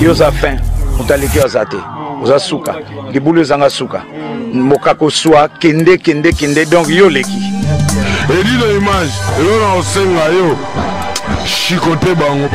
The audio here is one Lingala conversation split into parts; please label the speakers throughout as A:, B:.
A: yoza fin mutaleki azate oza suka libulu ezanga suka mokako swa kende donc yo leki
B: edi na image elo na osenga yo chikote bango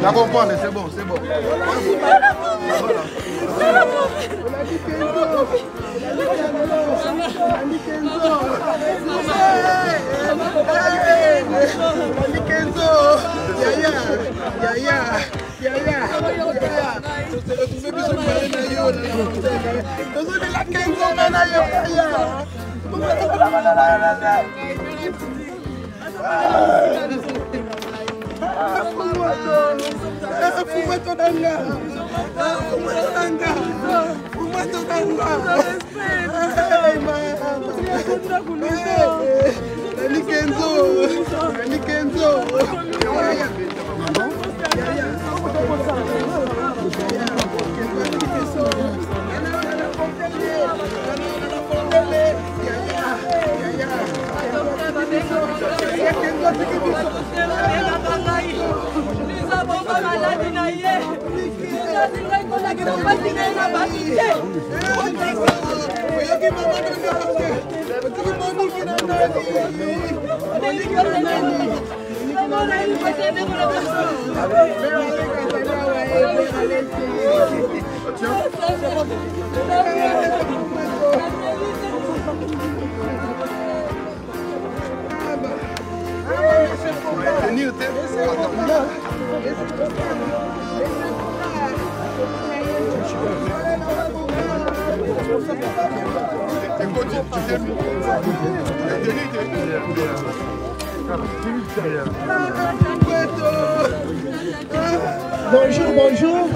C: La comprendre, c'est bon, c'est bon.
D: Bonjour, bonjour.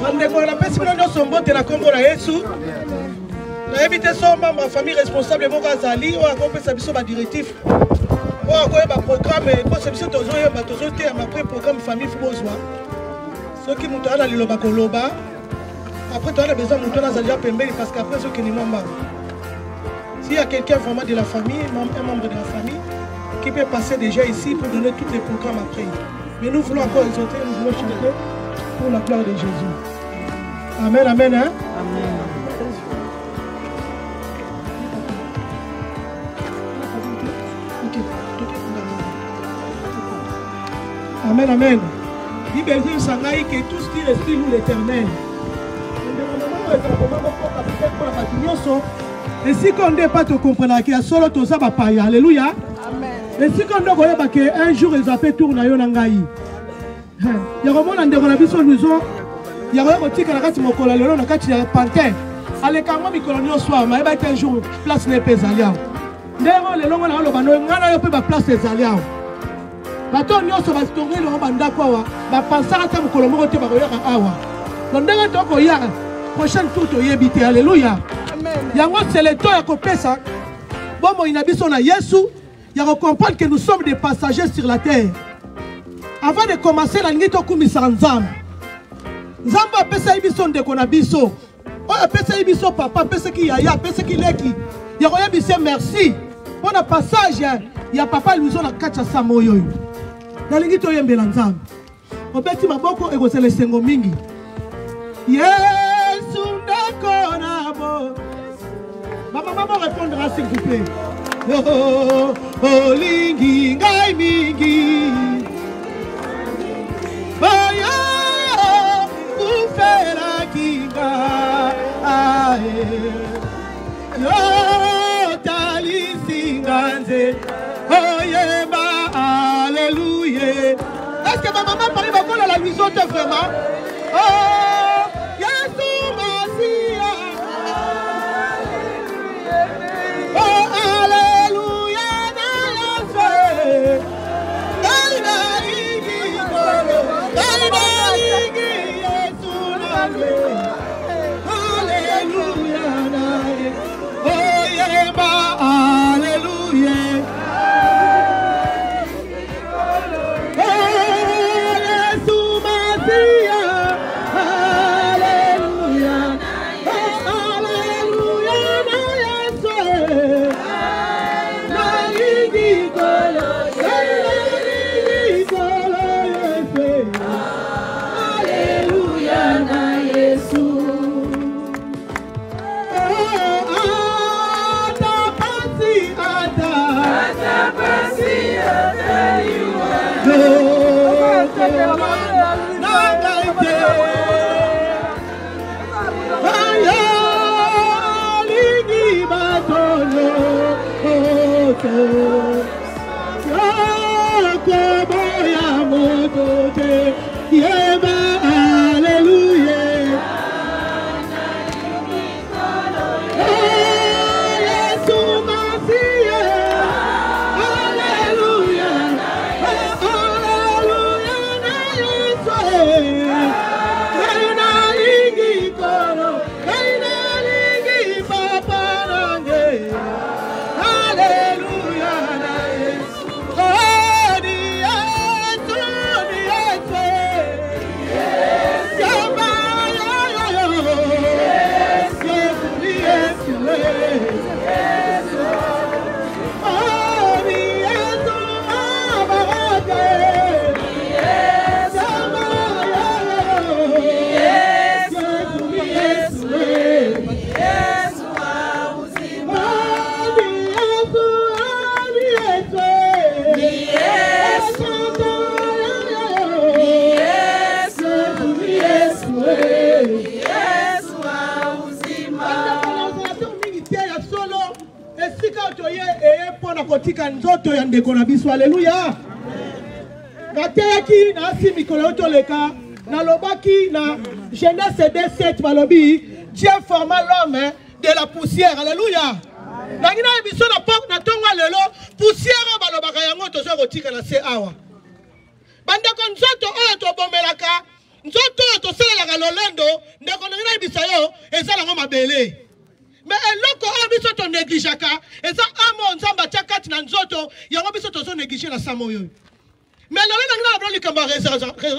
D: La personne qui son bon de la Combo na Yesu. Na éviter son membre famille responsable mon Azali ou accompagner sa mission directif. Ou accompagner programme pour sa mission tozo et tozo te après programme famille Fubozwa. Ceux qui montent à l'Iloba Koloba. Après tu as besoin de monter dans Azali Pembe parce qu'après ceux qui n'y sont pas. S'il y a quelqu'un vraiment de la famille, un membre de la famille qui peut passer déjà ici pour donner tous les programmes après. Mais nous voulons encore exhorter, nous voulons chanter pour la gloire de Jésus. Amen, amen, hein? Amen. Amen, amen. Bible dit que tout ce qui respire nous l'éternel. Et si on n'est pas te comprendre qu'il y a solo tout ça va payer. Alléluia. Et si on doit voir qu'un jour ils appellent tourner à Yonangaï. Il y a vraiment un développement nous ont. Il y a vraiment un petit caractère mon collègue là on a quatre pantin. Allez quand moi mi soir mais il va être un jour place n'est pas alia. D'ailleurs les longs là on va nous ngana yo pe place des alia. Bato nyonso ba tongi lo banda kwa ba pensara ta mukolo moko te ba ko yaka awa. Ndenge to ko yaka prochaine tour to yebite. Alléluia. Yango c'est le temps ya ko pesa. Bon mo inabiso na Yesu. Il y a comprendre que nous sommes des passagers sur la terre. Avant de commencer, la nuit, on a Nzamba. Nzamba a pesa ibiso ndeko na biso. On a pesa ibiso papa, a pesa ki yaya, a pesa ki leki. Il y a rien de merci. On a passage, il y a papa lui on a kacha samoyo. Dans la nuit, on a Nzamba. On beti maboko et c'est le sengo mingi. Yesu ndeko na bo. Maman répondra s'il vous plaît. Oh, oh, lingi, ngai mingi. Baya, ufela kinga. Yo, tali singanze. Oh, yema, alléluia. Est-ce que ma maman parle beaucoup à la maison vraiment? Oh, Yesu Masia. Oh, Yesu uzima. Ya solo esika toye pona kotika nzoto ya ndeko na biso. Alléluia. Nateyaki na asi mikolo toleka na lobaki na Genèse 2:7 balobi Dieu forma l'homme de la poussière. Alléluia. Nangina biso na pok na tongo lelo poussière balobaka yango tozo kotika na se awa. Bandeko nzoto oyo tobomelaka nzoto oyo tosalelaka lolendo ndeko nangina biso yo ezala ngo mabele. Mais eloko oyo biso to négligeaka eza amo nzamba tia kati na nzoto yango biso tozo néglige na samo oyo. Mais lelo nangina na likambo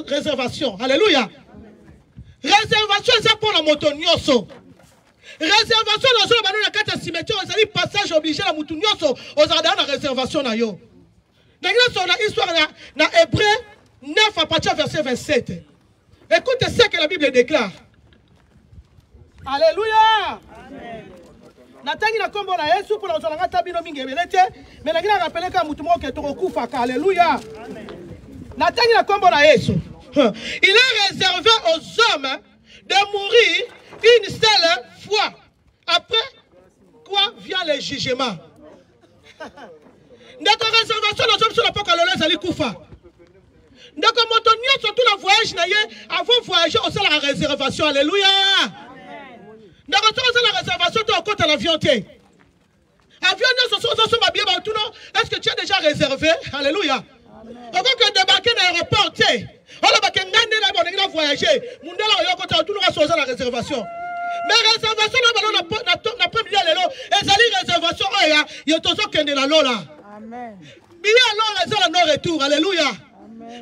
D: réservation. Alléluia. Réservation eza pour la moto nyonso. Réservation dans le banu na kati ya cimetière ezali passage obligé la mutu nyonso ozala na réservation na yo. Nangina so na histoire na Hébreu 9 à partir verset 27. Écoutez ce que la Bible déclare. Alléluia. Natangi na kombo na Yesu pour na ngata bino mingi ebelete mais nangina rappeler ka mutu moko to kokufa ka. Alléluia. Natangi na kombo na Yesu. Il est réservé aux hommes de mourir une seule fois. Après quoi vient le jugement. Ndako réservation na sur la poka lolo ezali kufa. Ndako moto nyonso tout la voyage na ye avant voyager au la réservation. Alléluia. Ndako to la réservation to okota l'avion te. Avion nyonso so ma bien ba tout non. Est-ce que tu as déjà réservé? Alléluia. Avant que débarquer dans l'aéroport te. On va que ngande na bon ngira voyager. Mundela yo okota tout le so la réservation. Mais réservation na premier lelo ezali réservation oya yo tozo kende na lola. Amen. Biya lola ezala no retour. Alléluia.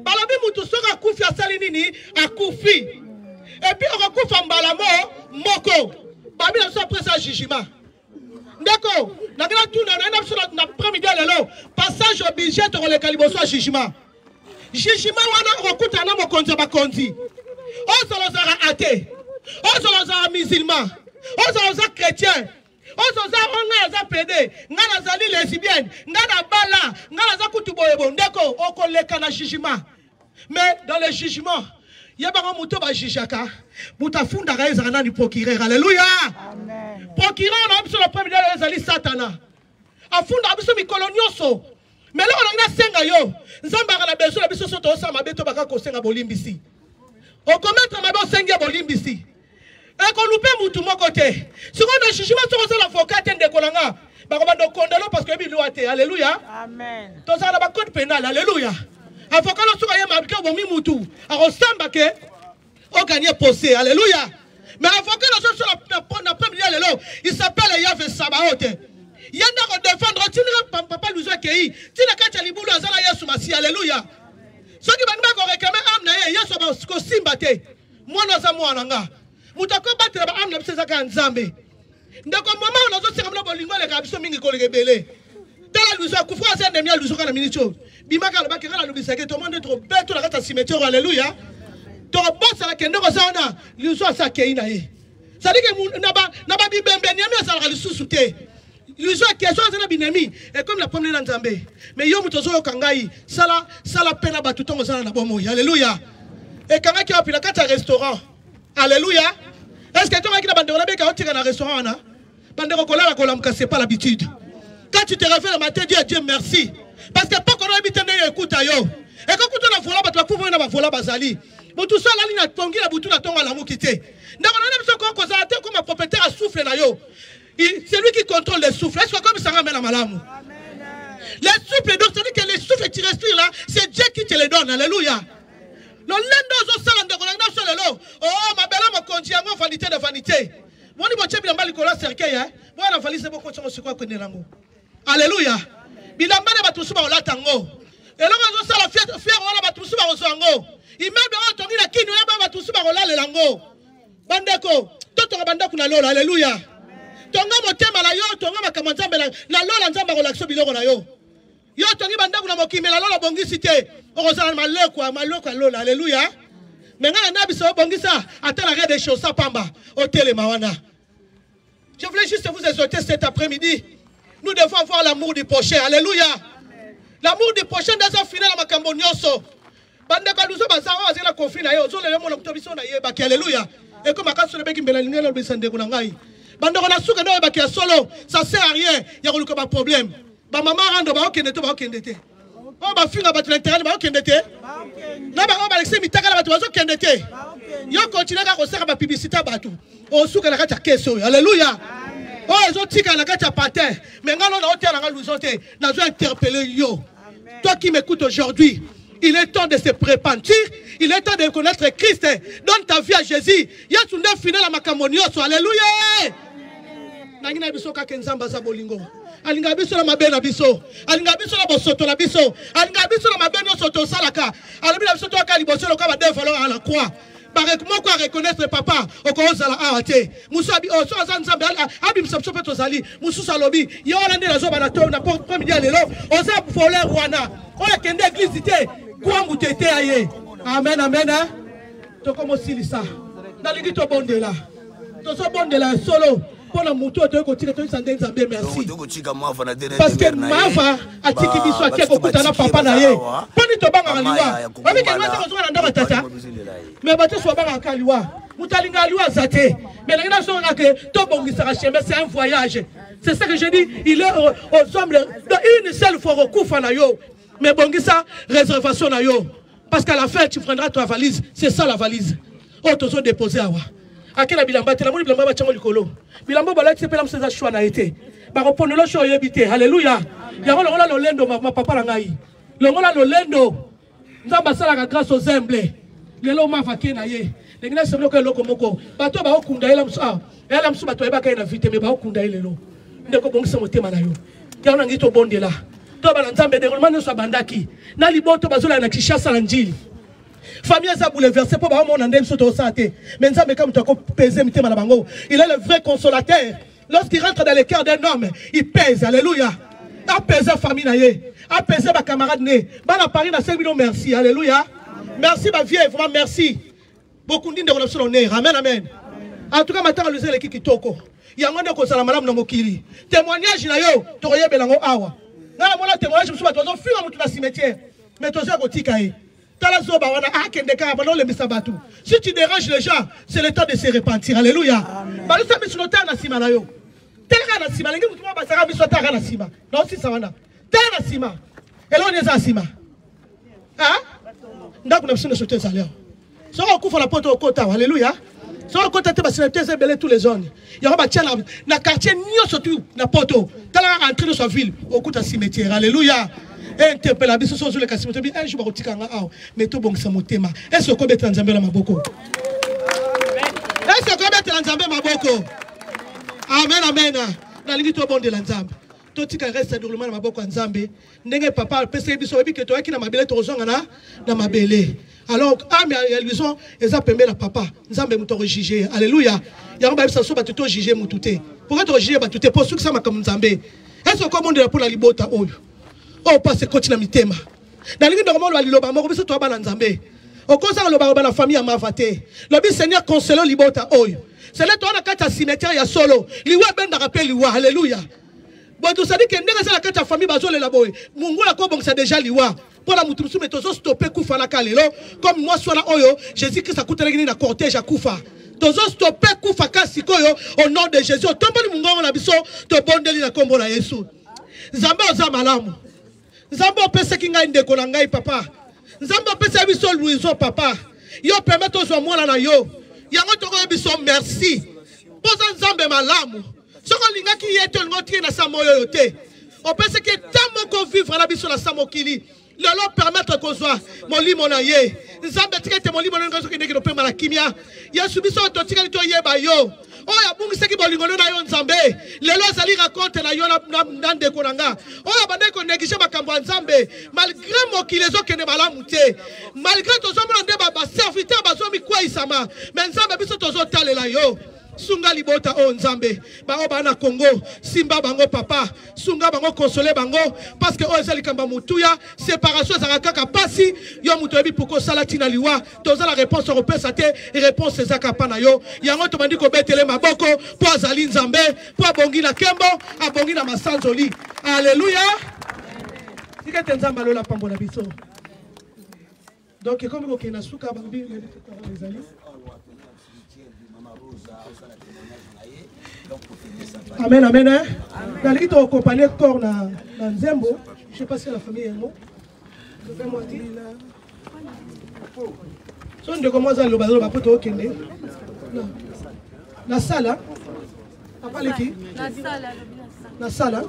D: Balobi mutu soka kufi asali nini akufi. Et puis on kufa mbalamo moko. Babi na so après ça jugement. Ndeko na ngala tout na premier lelo passage obligé to le kaliboso jugement. Jugement wana okuta na mokonzi bakonzi. O solo zara athée. On sont musulmans, on sont chrétiens, on sont pédés, on sont lesbiennes, on sont bala, on sont kutuboyebo, ndeko, on koleka na jugement. Mais dans le jugement, il y a pas un mouton à jujaka, mouta funda raïs anani procureur. Alléluia. Procureur on a besoin de premier des ali satana. A funda a besoin de colonioso. Mais là on a senga yo, nzamba na besoin de biso soto osama beto baka ko senga bolimbisi. On commettre ma bo senga bolimbisi. Et qu'on nous paie moutou mon côté. Si on a jugement sur l'avocat de Kolanga, on va nous condamner parce que nous avons. Alléluia. Amen. Tout ça, on a un code pénal. Alléluia. Avocat, nous avons marqué au moutou. Alors, on sait qu'on gagne possé. Alléluia. Mais avocat, nous avons sur la première, il s'appelle Yahvé Sabaoth. Il y a un défendre. Tu n'as pas papa nous accueilli. Tu n'as qu'à te libouler à Zala Yasumasi. Alléluia. Ceux qui vont réclamer Amna, Yasu Kosimbate. Moi, nous avons un anga. Mutako battre ba amna biseza ka nzambe ndeko mama unazo singa bolingo le kabiso mingi ko lebele tala luzo kufa se ndemia luzo kana minicho bimaka lo bakira lo biseke to monde trop beto la kata cimetière. Alléluia. To bossa la kendo ko saona luzo sa keina ye sadike na ba bibembe nyame sa la lisusu te luzo question na binemi et comme la première nzambe mais yo mutozo kangai sala pena batutongo sala na bomo. Alléluia. Et kanga ki apila kata restaurant. Alléluia. Est-ce que tu as dit que tu as un restaurant? C'est pas l'habitude. Quand tu te réveilles le matin, dis à Dieu merci. Parce que pas qu'on a habité à écoute à yo. Et quand tu as volé, tu as pouvoir avoir volé bazali. Mais tout ça, la ligne a tongi la boutou na tonga la moukité. Dans on a même comme un propriétaire à souffle na yo. C'est lui qui contrôle les souffles. Est-ce que comme ça ramène la malamou? Les souffles, donc c'est-à-dire que les souffles que tu respires là, c'est Dieu qui te les donne. Alléluia. Le lendo zo sala ndeko na so lelo oh mabela makonji yango vanité de vanité moni bo chebi mbali kola cercueil bona valise boko tshongo sikwa kwenelango. Alléluia. Bilamba ne batusu ba olata ngo elongo zo sala fier wala batusu ba ozango immeuble o tongi na kinu ya ba batusu ba olala ngo bandeko toto bandako na lola. Alléluia. Tonga motema la yo tonga makamazambe la lola nzamba ko lakso biloko na yo yo tongi bandako na mokime la lola bongisi te. Maloko. Alléluia. Maintenant, Nabiso Bongisa attend l'arrêt des choses à Pamba, au Télémawana. Je voulais juste vous exhorter cet après-midi. Nous devons avoir l'amour du prochain. Alléluia. L'amour du prochain dans un final à Macambonioso. Bande ka luso bazaro azela conflit na yo zo le mona kutobiso na ye ba alléluia. Et comme akaso le beki mbela ngelo besande kuna ngai. Bande ko na suka na ba ki solo, ça sert à rien. Ya ko luka ba problème. Ba mama rando ba okende to ba okende te. O ba finga ba l'intérêt ba okende te. Na ba o ba lexi mitaka na ba to okende te. Yo continue ka ko sera ba publicité ba tout. O suka na kata keso. Alléluia. Oh, ils ont tiré la carte à patin. Mais quand on a ôté la louisante, nous avons interpellé yo. Toi qui m'écoutes aujourd'hui, il est temps de se prépentir. Il est temps de connaître Christ. Donne ta vie à Jésus. Il y a tout le final à Makamonio. Alléluia. Nangina biso ka kenzamba za bolingo. Alinga biso na mabena biso. Alinga biso na bosoto na biso. Alinga biso na mabeno soto salaka. Alinga biso to ka liboso lo ka ba devalo à la croix. Moi quoi reconnaître papa au kozala awate musabi o so azanzambe abi msapso peto zali musu salobi yo lande la zoba na to na premier dia lelo oza voler wana o kende église te kwa mutete aye amen amen to comme silisa na ligi to bondela to so bondela solo pour la moto to ko tire to sande nzambe merci parce que mava atiki biso atiko kutana papa na ye poni to banga liwa abi ke nwa to na ndaba tata mais bato so banga kaliwa mutalinga liwa zate mais la nation que to bongisa chemin c'est un voyage c'est ça que je dis il est aux hommes une seule fois recouffa na yo mais bongisa réservation na yo parce qu'à la fin tu prendras ta valise c'est ça la valise oh to so déposer awa akela bilamba te la moni bilamba ba chango likolo bilamba ba lati pela mseza shwa na été ba repondre lo show yebité alléluia ya ngolo lo lendo ma papa la ngai lo ngolo lo lendo nzamba sala grâce aux humbles lelo ma vaké na ye ngina semlo ko loko moko bato ba okunda ela msa ela msu bato eba kai na vite me ba okunda lelo ndeko bongisa motema na yo ya na ngito bondela to ba nzambe de ngolo so bandaki na liboto bazola na kishasa la njili famille a bouleversé pour avoir mon andem sur ton santé. Mais Nzambe comme tu as pesé mitema na bango, il est le vrai consolateur. Lorsqu'il rentre dans le cœur d'un homme, il pèse. Alléluia. Apaiser la famille naie, apaiser ma camarade né. Bana Paris na 5 millions merci. Alléluia. Merci ma vieille, vraiment merci. Beaucoup de gens sur le amen amen. En tout cas maintenant le zèle qui kitoko. Il y a un monde ko sala malamu na mokili. Témoignage na yo, to yebe lango awa. Na mona témoignage musu ba to zo fuir mutu na cimetière. Mais to zo ko tikaye. Si tu déranges les gens, c'est le temps de se repentir. Alléluia. Alléluia. Si on compte tous les zones, il y aura un quartier surtout na poto. T'as entré dans sa ville au coup de cimetière. Alléluia. Interpella biso so le kasimoto bi un jour bakotikanga aw mais to bongisa motema est-ce que betela nzambe la maboko est-ce que betela nzambe maboko amen amen na lingi to bondela nzambe to tika reste durement na maboko nzambe ndenge papa pese biso bi ke to yaki na mabele to zonga na mabele alors ame ya liso eza pembe la papa nzambe muto juger alléluia ya ba biso so batuto juger mutute pourquoi to juger batute pour ce que ça makam nzambe est-ce que bondela pour la libota oyo oh parce que na mitema na lingi ndoko molo aliloba moko biso to bana nzambe okosa loba bana famille ya mavate lobi seigneur console libota oyo c'est là to na kata cimetière ya solo liwa benda rappel liwa alléluia bon tout ça dit que ndenge ça la kata famille bazole la boy mungu la ko bongisa déjà liwa pour la mutusu metozo stopper kufa na kalelo comme moi soit oyo Jésus Christ a coûté na cortège à kufa tozo stopper kufa kasi koyo au nom de Jésus tomboli mungu na biso to bondeli na kombo na Yesu nzambe oza malamu Nzambe opese kinga ndeko na ngai papa. Nzambe opese biso luizo papa. Yo permettre aux mwana na yo. Yango toko biso merci. Poza nzambe malamu. Soko linga ki yeto ngoti na samoyo yote. Opese ke tamo ko vivre na biso na samokili. Lolo permettre ko zwa molimo na ye. Nzambe tikete molimo na ngazo kende ko pema na kimia. Yesu biso to tikali to yeba yo. Oh ya bungi seki bolingono na yo nzambe lelo zali raconte na yo na ndeko nanga oh ya bande ko negisha makambo nzambe malgré mokili ezokende malamu te malgré tozomona nde ba serviteur bazomi kwa isama mais nzambe biso tozotalela yo sunga libota o nzambe bango bana Congo simba bango papa sunga bango consoler bango parce que o ezali kamba mutuya séparation za kaka pasi yo muto ebi poko salati na liwa toza la réponse européenne te réponse ezaka pa na yo yango to bandi ko betele maboko po azali nzambe po abongi na kembo abongi na masanzoli alléluia sikete nzamba lola pambo na biso Donc, comme vous avez souka, les amis. Amen, amen. Dans l'équipe de accompagner corps dans Nzembo, je ne sais pas si la famille est mort. Si on commence à le bazar, on va peut-être au Kenya. La salle, on parle de qui? La salle.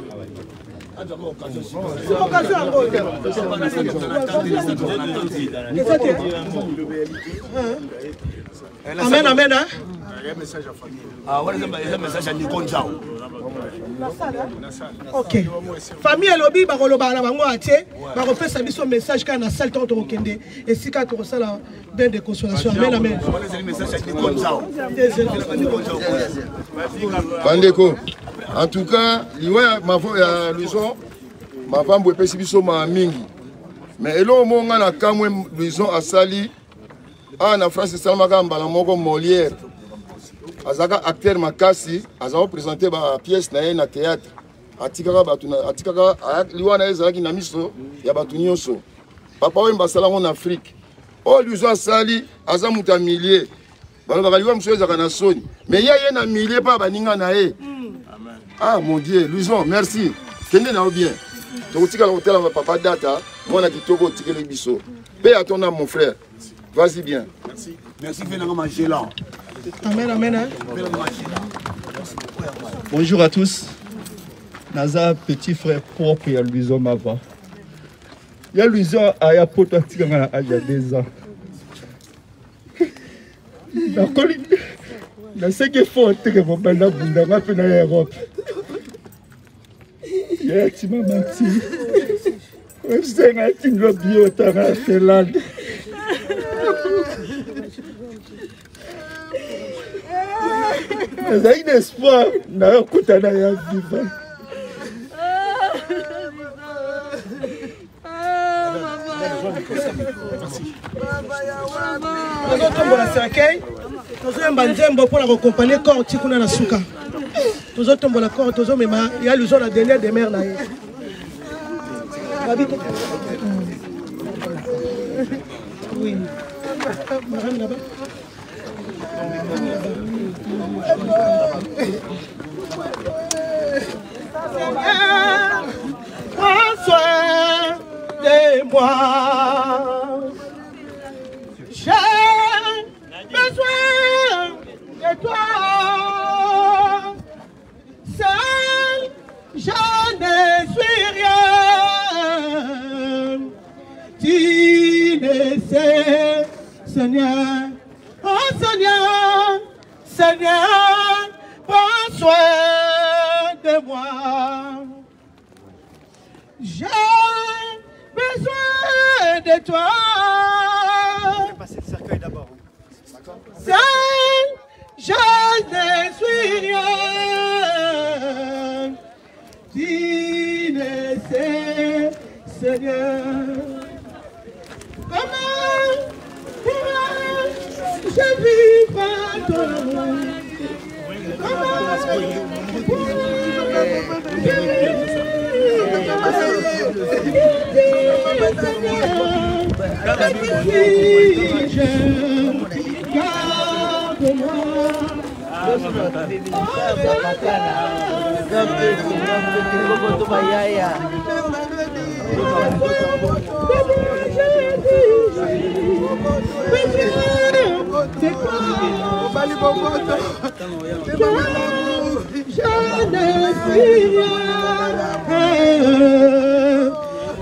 D: Amen, amen. Ok. Famille et lobby, bah on fait ça un message quand on a salle tant au Kende et si quand on la bain de consolation. Amen, amen.
C: Bandeko. En tout cas, ma femme peut pas si ma mingi. Mais elo monga na kamwe Louison asali na France salmaka mbala moko Molière. Azaka acteur makasi, azao présenter ba pièce na théâtre. Atikaka liwana ezalaki na miso ya batu nyonso. Papa wemba sala en Afrique. Louison asali azamuta millier. Balobaka liwa mso ezaka na soni. Mais yeye na millier pa baninga na ye. Ah mon Dieu, Louison, merci. Kende na bien. Tu as l'hôtel à papa data, moi on a dit Togo ticket les bisous. Paix à ton âme mon frère. Vas-y bien. Merci. Merci Vénanga Magélan.
D: Amen, amen.
E: Bonjour à tous. Naza petit frère propre ya Louison Mava. Ya Louison a ya poto tikanga na âge 2 ans. Na ce que faut que mon banda bunda ma pe na Europe. Ya ti mama ti. On s'est ngati ngobi otanga Finlande. Mais avec espoir na kutana ya vivant.
D: Nous avons pour accompagner corps Tikuna na Souka. Nous avons la corps, nous avons il y a l'usine la dernière des mères là. Oui. Madame là-bas. Prends soin de moi. J'ai besoin de toi. Seul, je ne suis rien. Tu le sais, Seigneur. Oh Seigneur, Seigneur, prends soin de moi. J'ai besoin de toi. Je vais passer le cercueil d'abord. Seul, je ne suis rien. Tu le sais, Seigneur. Comment je vis pas ton amour. Comment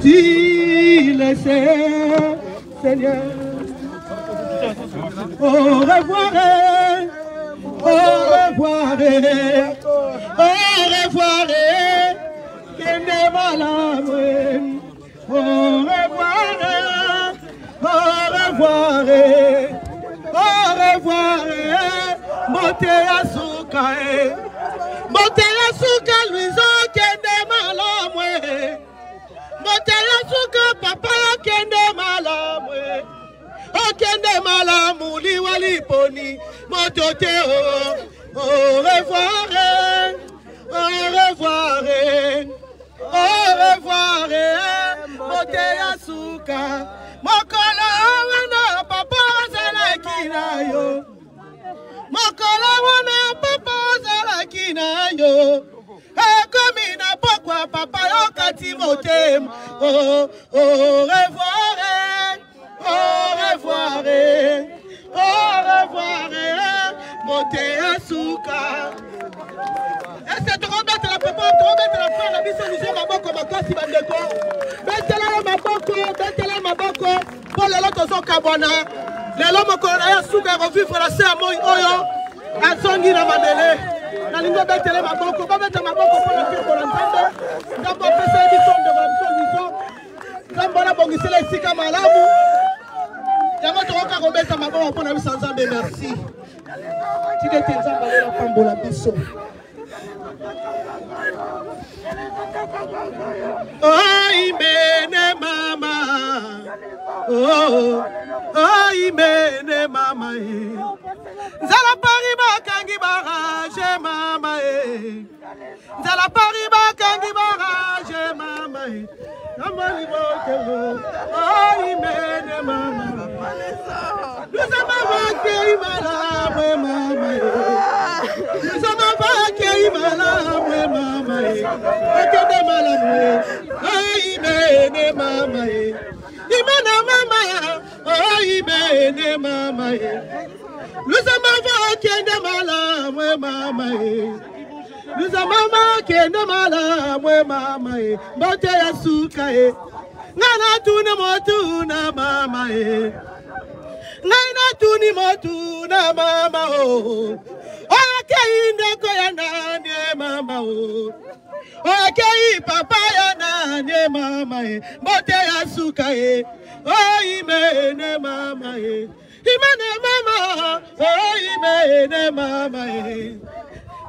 D: tu le sais, Seigneur. Au revoir, au revoir, au revoir, au revoir, au revoir, au revoir, Montez à Souka, Louison, Kende Malamwe. Montez à Souka, papa, Kende Malamwe. Oh, Kende Malamu, Liwali Poni, Montoteo. Au revoir, au revoir, au revoir, Montez à Souka, Mokolo, Mokolo wana papa ozalaki na yo. Ekomi na pokwa papa yokati motema. Oh, au revoir, au revoir, au revoir, moté asuka. Est-ce que tu remettes la papa, tu remettes la fin, la mission nous sommes à Boko, ma classe, bandeko. Mettez-la ma Boko, mettez-la ma Boko. Pour les lots de Kabwana, les lots de Asuka revivre la sermon, Oyo, à Songi na Mandele. La ligne de mettez-la ma Boko, pas mettre ma Boko pour la fille pour l'entendre. D'abord, c'est ça qui tombe devant le son. D'abord, bon, c'est les Sika Malamu. D'abord, tu remettes ma Boko pour la mise en Zambé, merci. Tu étais en Zambé, la femme pour la biso. Oh, imene mama. Oh, imene mama. Zala pariba kangi barage mama. Zala pariba kangi barage mama. Amali bokelo. Oh, imene mama. Nous sommes vainqueurs malade mama. Nous sommes vainqueurs malade mama. Ekede malade. Oh, imene mama. Imene mama. Oh, imene mama. Nous sommes vainqueurs de malade mama. Nous sommes vainqueurs de malade mama. Bote asuka ngana tuna motuna mama. Ngana tuni motuna mama oh. Okeinde koyana ne mama oh. Okei papa yana ne mama bote asuka oh imene mama imene mama oh imene mama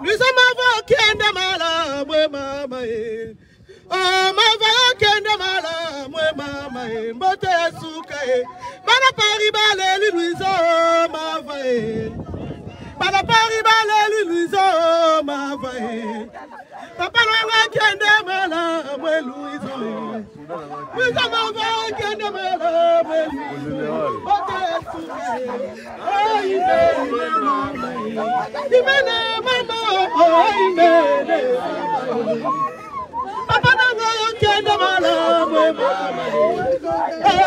D: nous sommes avocats de malam mama oh ma avocats de malam mama bote asuka bana pari baleli luizo ma vai bana pari baleli luizo ma vai papa nanga kende malam luizo luizo ma vai kende malam luizo bote asuka oh imene mama oh imene papa nanga kende malam mama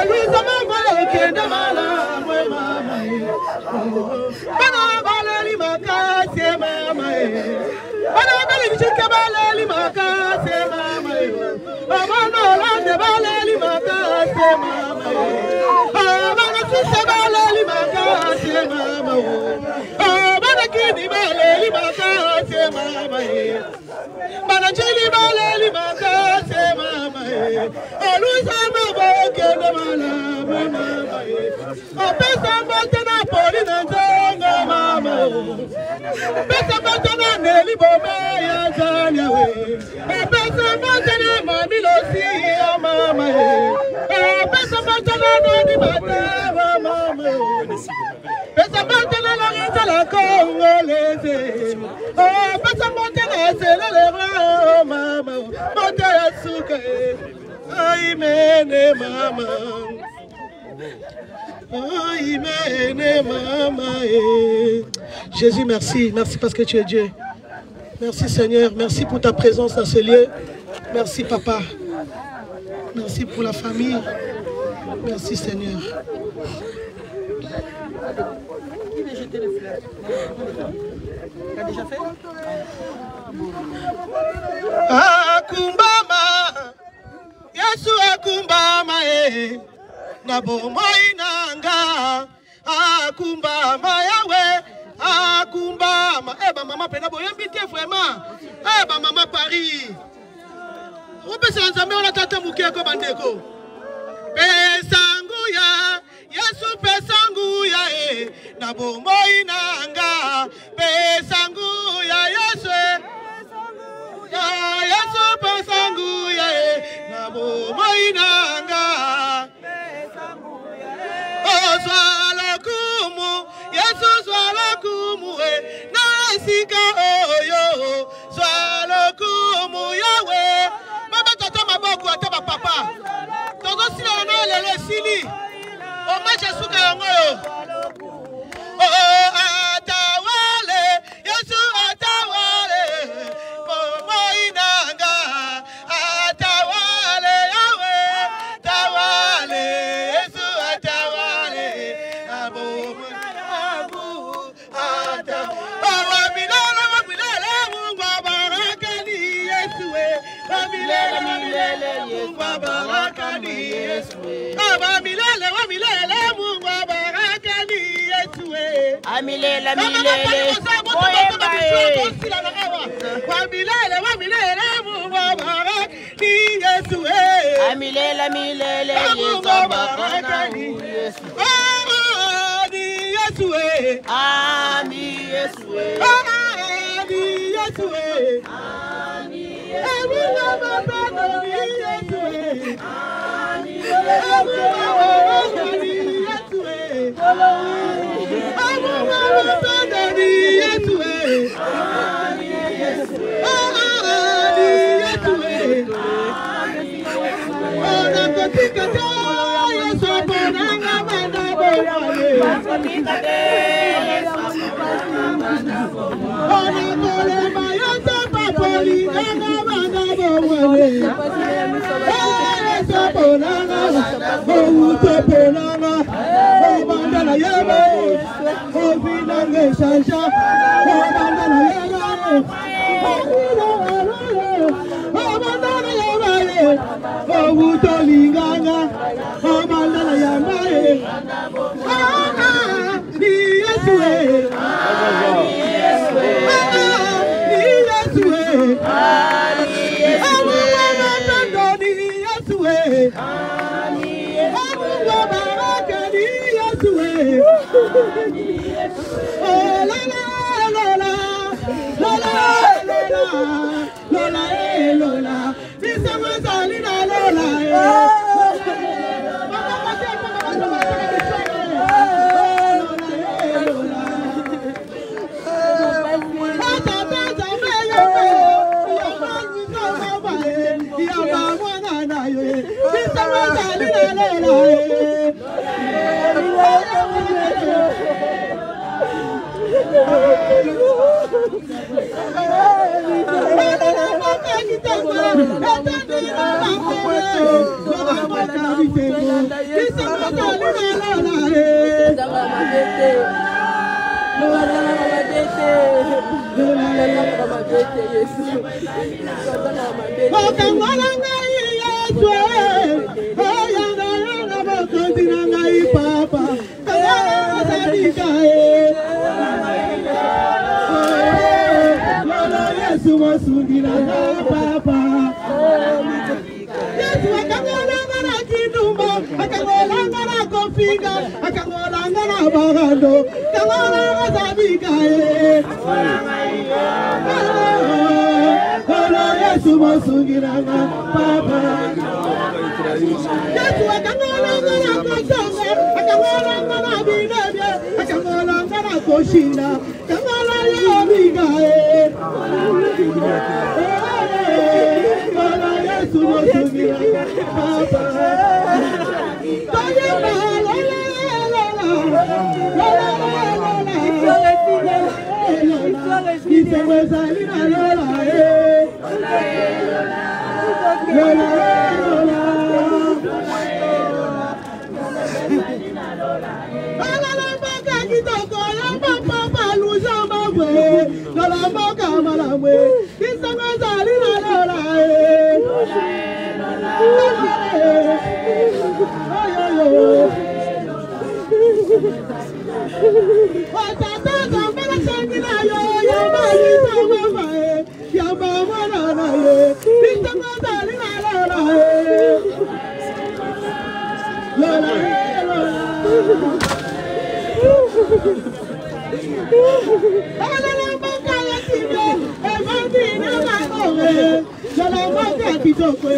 D: luizo ma vai kende malam mama bana baleli makase mama bana baleli chike baleli makase mama bana lande baleli makase mama bana sise baleli makase mama bana kini baleli makase mama bana chili baleli makase mama luisa mama kende malam mama pesa mbotena poli nzonga mama pesa mbotena neli bome ya zanya we pesa mbotena mami losi ya mama pesa mbotena noni matawa mama pesa mbotena la la congolaise pesa mbotena selele mama mota ya suka ai mene mama. Jésus, merci. Merci parce que tu es Dieu. Merci Seigneur. Merci pour ta présence dans ce lieu. Merci Papa. Merci pour la famille. Merci Seigneur. Qui veut jeter les fleurs? Tu as déjà fait? Akumbama. Yesu akumbama Nabomoi nanga akumbama yawe akumbama mama pena boyambite vraiment mama Paris opesa nzambe ona tata mukeko bandeko pesanguya Yesu pesanguya nabomoi nanga pesanguya Yesu Yesu pesanguya nabomoi nanga swala kumu Yesu swala kumu na sika oyo swala kumu yawe baba tata maboko ataba papa tozo sila na lele sili o mache suka yango yo baraka ni Yesu. Aba milele wa milele Mungu wa baraka ni Yesu.
F: Amilele milele. Wa milele Mungu wa baraka ni Yesu. Amilele milele Mungu wa baraka ni Yesu. Ani Yesu. Ani Yesu.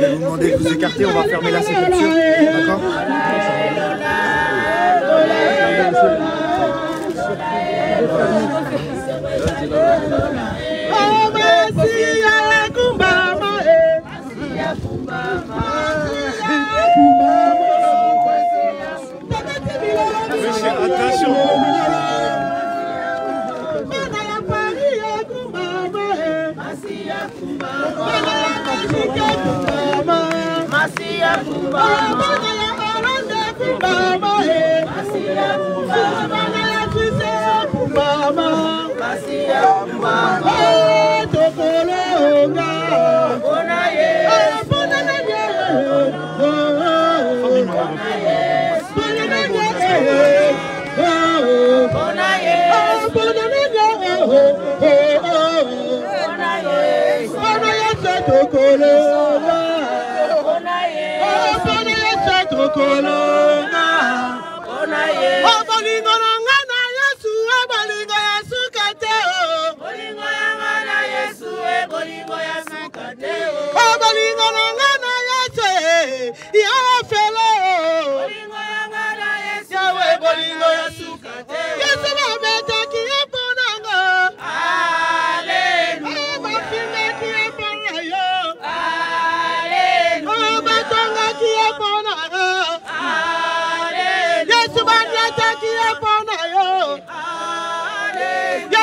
G: Demandez de vous écarter, on va fermer la sépulture. D'accord ?
B: Attention.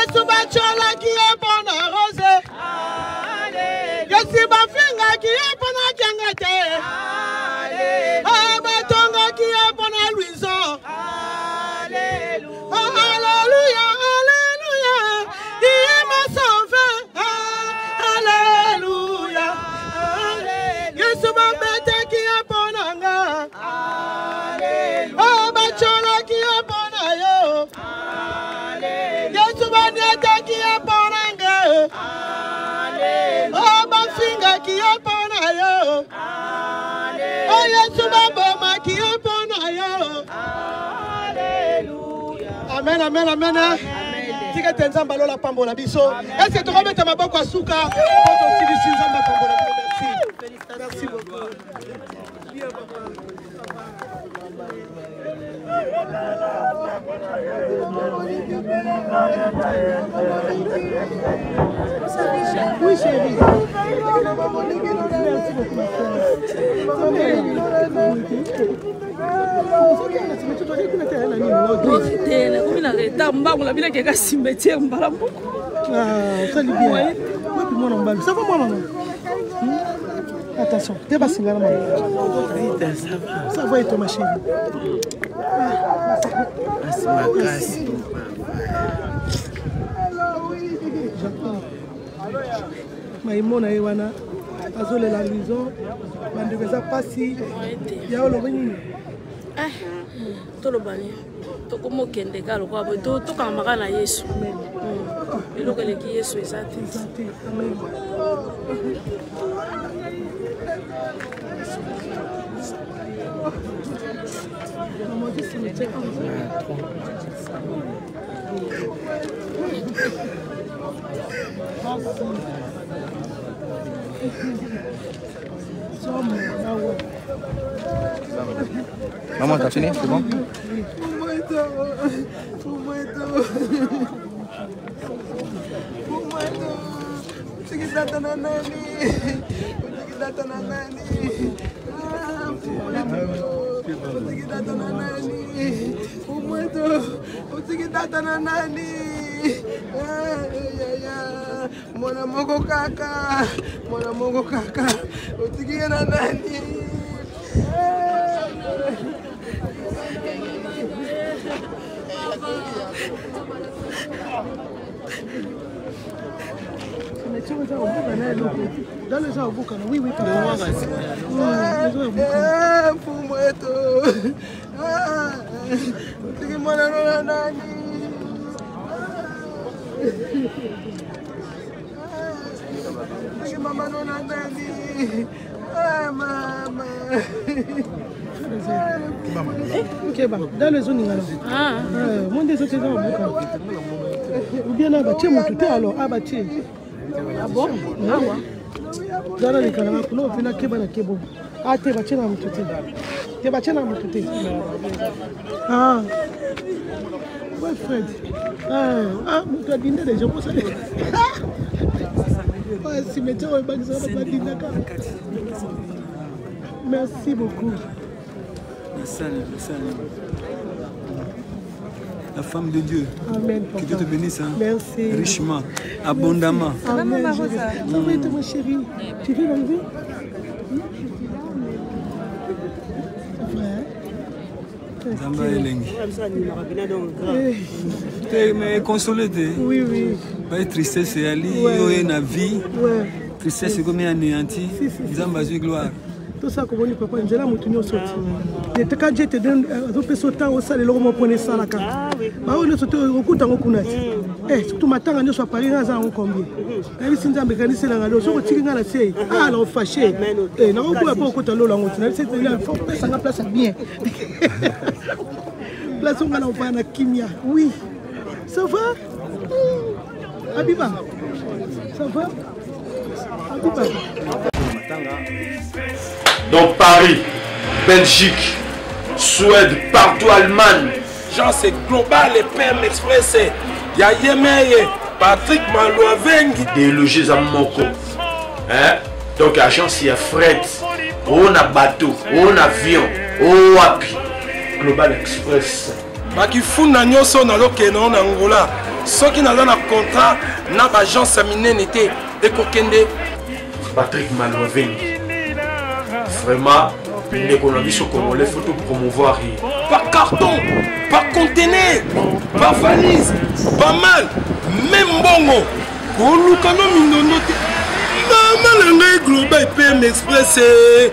F: Yesu bachola qui est bon à rose. Yesu bafinga qui est bon à jangate. Batonga qui est bon à luison. Alléluia, alléluia. Il m'a sauvé. Alléluia. Yesu babete qui est bon à nga. Bachola qui est bon à yo. Yesu banyete qui est bon à nga. Bafinga qui est bon à yo. Yesu baboma qui est bon à yo. Amen, amen, amen. Tika tenzamba lola pambola biso. Est-ce que tu vas mettre ma boko à souka? Merci beaucoup. Oui, chérie. Attention, t'es pas si là, ça va être ma chérie. C'est ma casse. Maïmona Ewana, Azole la maison, Mandeveza Passi, Yaolo Veni.
H: Tolobani, Tokomo Kendeka, le roi, Tokamara Yesu. Et le qui Yesu est saté. Amen.
G: Maman, t'as fini? C'est bon?
F: Mwana mongo kaka, usikie na nani? Dans les gens au boucan, oui, oui, dans les zones, mon des autres gens au boucan. Ou bien abattu, mon tout alors abattu. Ah bon? Ah ouais. Dans les canards, nous on fait la keba na kebo. Ah t'es battu dans mon tout. T'es battu dans mon tout. Ah. Ouais Fred. Ah, mon gars dîner les gens pour ça. Ouais, si mettez au bac ça va dîner. Merci beaucoup.
I: La femme de Dieu.
F: Amen.
I: Que Dieu te bénisse. Hein.
F: Merci.
I: Richement, abondamment.
F: Amen. Ça va être ma chérie. Tu veux l'enlever?
I: Zamba Elengi. Mais consolé.
F: Oui, oui.
I: Pas tristesse, Ali, na vie. Tristesse comme anéanti. Zamba Zui gloire.
F: Tout ça comme on dit papa, nous allons monter au sorti. Les cas je te donne un sautant au salle, le roman prenait ça la carte. Bah on est sauté au coup dans au kunat. Surtout matin on est sur Paris dans un combien. Quand si nous mécanicien là, le sur tiré dans la série. Ah là on fâché. Non on peut pas au côté là on est c'est il faut faire ça place bien. Place on va faire na kimia. Oui. Ça va? Abiba. Ça va? Abiba.
A: Donc Paris, Belgique, Suède, partout Allemagne.
J: Genre c'est global et PM Express. Il y a Yemeye, Patrick Malouavengi.
A: Des logis à Moko. Hein? Donc agence il y a fret, on a bateau, on a avion, on a Global Express.
J: bakifunda nyonso nazokende na Angola soki naza na contrat na baagence minene te ekokende
K: Patrick Malwaveni. Vraiment, ndeko na biso congolais faut tout promouvoir.
J: Par carton, par conteneur, par valise, pas mal, même bongo. Kolukano mindono te. Maman global PM Express.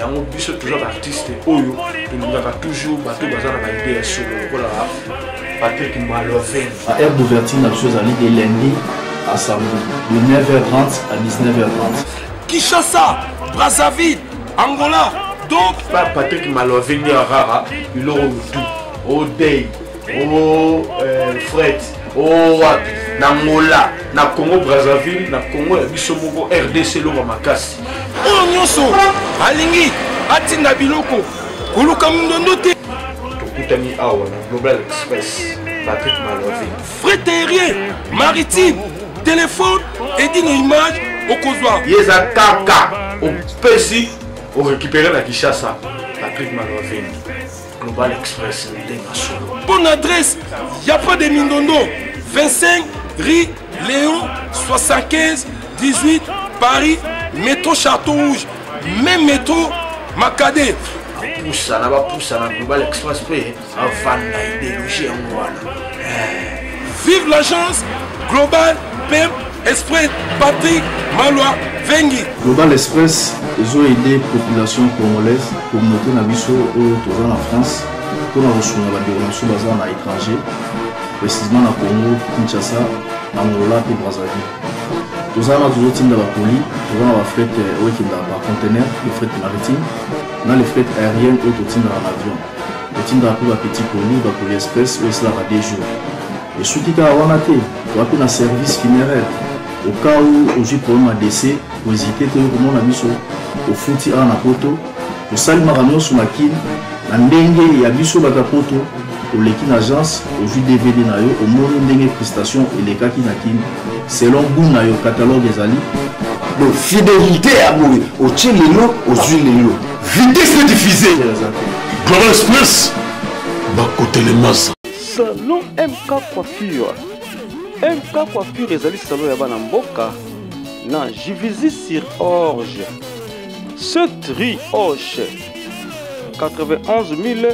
K: On biso toujours artiste oyo, nous avons toujours bateau bazar na idée sur le Patrick Malwaveni.
L: À heure d'ouverture, la chose allait de lundi à samedi, de 9h30 à 19h30.
J: Kinshasa, Brazzaville, Angola, donc
K: pas Patrick Malwaveni à Rara, il aura tout. Au Day, au Fred, au Angola, na Congo Brazzaville, na Congo Bisomoko, RDC Loma Makasi.
J: Oh nyonso, alingi, atinda biloko, koluka mundondo te.
K: Tokutani awa na Global Express, Patrick Malwaveni.
J: Frais aérien, maritime, téléphone, édit nos images.
K: Yeza kaka au Pessi au récupérer la Kinshasa Patrick Malwaveni Global Express
J: bonne adresse y a pas de Mindondo 25 rue Léon 75 18 Paris métro Château Rouge même métro Makadé
K: poussa na Global Express pe avant na idéologie ngwana
J: vive l'agence Global PM Express Patrick Malwaveni.
L: Global Express, ils ont aidé la population congolaise, communauté Nabiso en France, pour la reçu la déroulation basée à l'étranger, précisément à Congo, Kinshasa, Angola et Brazzaville. Nous avons toujours team de la poli, nous avons fret par conteneur, les fret maritimes, dans les fret aériennes et tout team dans l'avion. Le team de la petit poli, la poli express, où c'est là à des jours. Et ce qui est à Wanate, on a un service funéraire. Au cas où j'ai problème à décès, vous hésitez comment on a mis au fouti à Napoto, au Salimaranon sur la kin, la Ndenge et à Bisso Bakapoto, au Lekin Agence, au vu DVD Nayo, au Mono Ndenge Prestation et les Kaki Nakin, selon Bounayo catalogue des Ali.
M: Donc fidélité à mourir, au Tchelelo, aux huiles. Vitesse de diffuser.
B: Global Express, côté les masses.
N: Salon MK Coiffure. MK Coiffure ezali salon ya bana mboka na Jivizi sur Orge 7 rue Hoche 91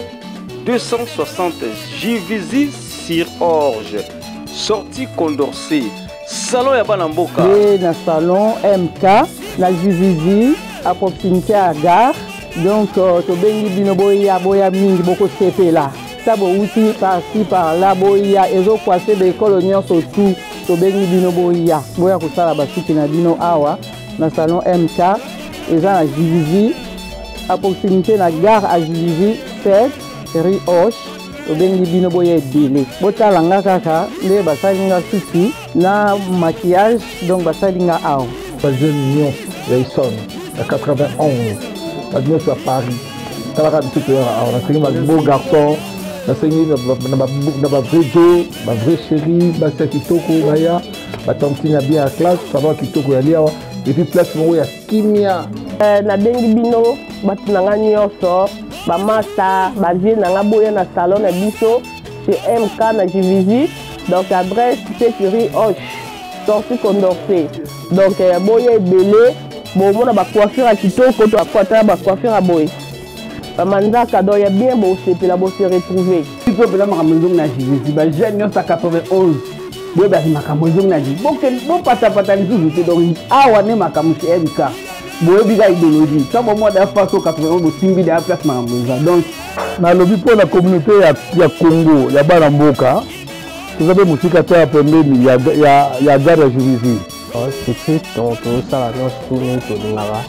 N: 260 Jivizi sur Orge sortie Condorcet salon ya bana mboka
O: na salon MK na Jivizi à proximité à gare donc to bengi bino boya mingi boko sepela Sabo outi par-ci par-là, boya, ezo kwase de coloniens surtout, to bengi bino boya, boya kusala basuki na bino awa, na salon MK, eza na Jivizi, à proximité na gare à Jivizi, 7, rue Hoche, to bengi bino boya ebele. Bota langa kaka, le basalinga suki, na maquillage, donc basalinga awa.
P: Bajeune Union, Rayson, à 91, la Union sur Paris, talaka bitu on a un beau garçon. Na vrai Joe, ma vraie chérie, ma kitoko baya, ma tante bien à classe, savoir kitoko ya liawa, et puis place mon ya kimia.
O: Na bengi bino, batunanga nyonso, ba masa, ba vie nanga boya na salon na biso, c'est MK na Jivizi, donc adresse c'est rue Hoche, sortie Condorcet. Donc boya ebele, bon mona ba coiffure à kitoko, to apota ba coiffure à boy. Manzaka doit y a bien bossé pour la bosser retrouver.
Q: Il faut que la maison n'a Jivizi, bah jeune à 91. Oui, bah c'est ma maison n'a dit. Bon, bon, pas les autres, c'est donc ah ouais, ma camoufle MK. Bon, biga idéologie. Ça va moi d'avoir fait 91 au Simbi de la place ma maison. Donc,
P: dans le but pour la communauté il y a Congo, il y a Baramboka. Vous avez musique à faire pembeni, il y a gare à Jivizi.
R: C'est donc ça la tourne sur le nara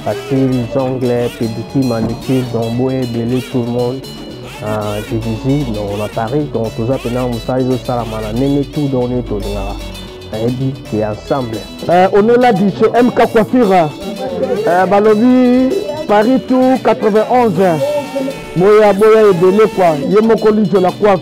R: facile jongle pédicure manucure donc boye belé tout le monde Jivizi donc on a Paris donc tout ça pendant ça ils ont ça la mana nene tout donné tout le nara ça dit c'est ensemble
P: on est là du chez MK Coiffure balobi Paris tout 91 boya et belé quoi yemoko lijo la coiffe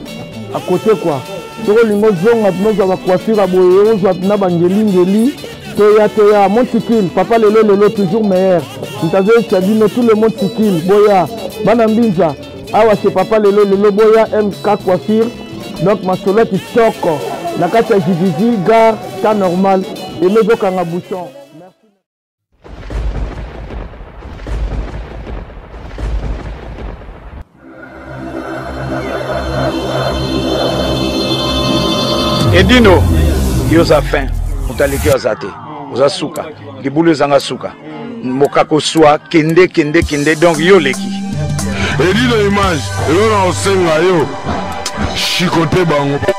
P: à côté quoi Toko lingo zonga tunoza wa coiffure boye ozwa na bangeli toya montikil papa lelo toujours meilleur ntaze chabino tout le montikil boya bana mbinza awa chez papa lelo boya MK Coiffure donc masolo kitoko na kati ya Jivizi gare temps normal emezokanga bouchon.
A: Edino yoza fin mutaliki azate oza suka libulu ezanga suka mokako swa kende donc yo leki
B: Edino image elona osenga yo chikote bango